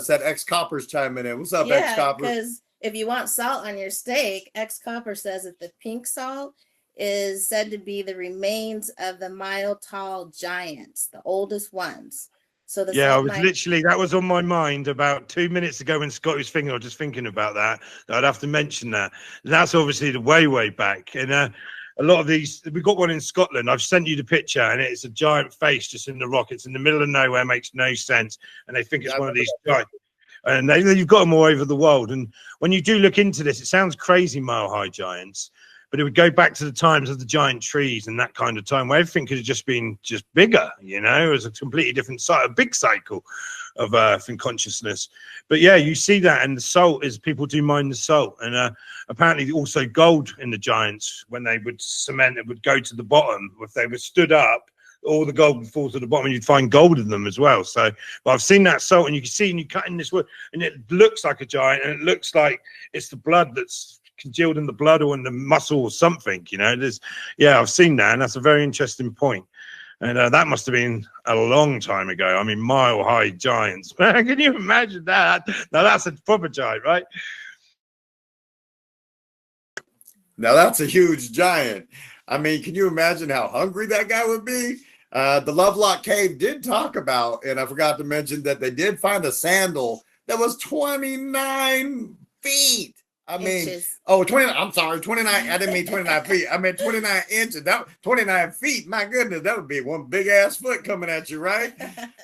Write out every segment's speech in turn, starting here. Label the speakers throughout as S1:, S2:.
S1: said X Coppers chiming in. What's up, X
S2: Yeah,
S1: Copper?
S2: because if you want salt on your steak, X Copper says that the pink salt is said to be the remains of the mile tall giants, the oldest ones. So the
S3: Yeah, I
S2: salt
S3: was
S2: might
S3: literally, that was on my mind about 2 minutes ago when Scott was thinking, I was just thinking about that I'd have to mention that. And that's obviously the way back. And a lot of these, we've got one in Scotland. I've sent you the picture, and it's a giant face just in the rock. It's in the middle of nowhere, makes no sense. And they think it's one of these giants. And you've got them all over the world. And when you do look into this, it sounds crazy, mile-high giants. But it would go back to the times of the giant trees and that kind of time where everything could have just been just bigger, you know. It was a completely different cycle, a big cycle of Earth and consciousness. But yeah, you see that, and the salt is, people do mine the salt, and apparently also gold in the giants. When they would cement, it would go to the bottom. If they were stood up, all the gold would fall to the bottom, and you'd find gold in them as well. So, but I've seen that salt, and you can see, and you cut in this wood, and it looks like a giant, and it looks like it's the blood that's congealed in the blood or in the muscle or something, you know. There's, yeah, I've seen that, and that's a very interesting point. And that must have been a long time ago. I mean, mile-high giants, man. Can you imagine that? Now that's a proper giant, right?
S1: Now that's a huge giant. I mean, can you imagine how hungry that guy would be? The Lovelock Cave did talk about, and I forgot to mention that they did find a sandal that was 29 feet. I mean,
S2: inches.
S1: oh, 20, I'm sorry, 29. I didn't mean 29 feet. I meant 29 inches. That 29 feet. My goodness, that would be one big ass foot coming at you, right?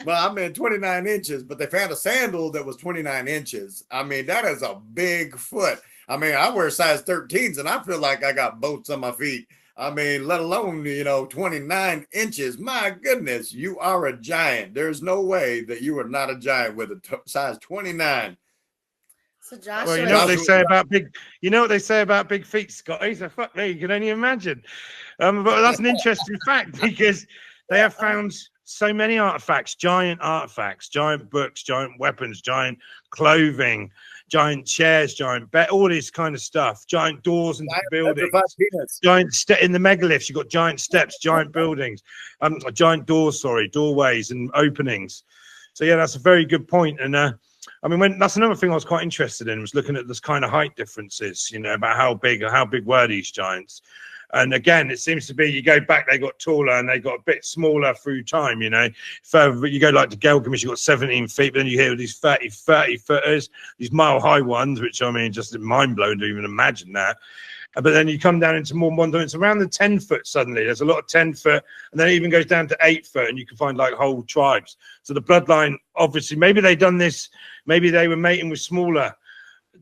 S1: Well, I meant 29 inches, but they found a sandal that was 29 inches. I mean, that is a big foot. I mean, I wear size 13s and I feel like I got boats on my feet. I mean, let alone, 29 inches. My goodness, you are a giant. There's no way that you are not a giant with a size 29.
S2: So Joshua,
S3: Well, you know what they say about big, big feet, Scotty. So fuck me, you can only imagine. But that's an interesting fact, because they have found so many artifacts, giant books, giant weapons, giant clothing, giant chairs, giant bed, all this kind of stuff, giant doors into buildings, giant in the megaliths. You've got giant steps, giant buildings, giant doors, doorways and openings. So yeah, that's a very good point. And I mean, that's another thing I was quite interested in, was looking at this kind of height differences, about how big were these giants. And again, it seems to be, you go back, they got taller and they got a bit smaller through time, Further, you go like to Gilgamesh, you got 17 feet, but then you hear these 30 footers, these mile-high ones, which, I mean, just mind-blowing to even imagine that. But then you come down into more modern, it's around the 10-foot suddenly. There's a lot of 10-foot, and then it even goes down to 8-foot, and you can find like whole tribes. So the bloodline, obviously, maybe they done this, maybe they were mating with smaller,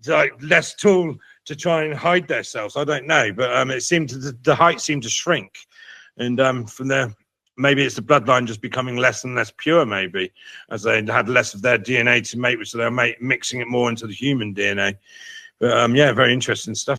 S3: like less tall, to try and hide themselves. I don't know, but it seemed the height seemed to shrink, and from there, maybe it's the bloodline just becoming less and less pure, maybe, as they had less of their DNA to mate with, so they're mixing it more into the human DNA. But yeah, very interesting stuff.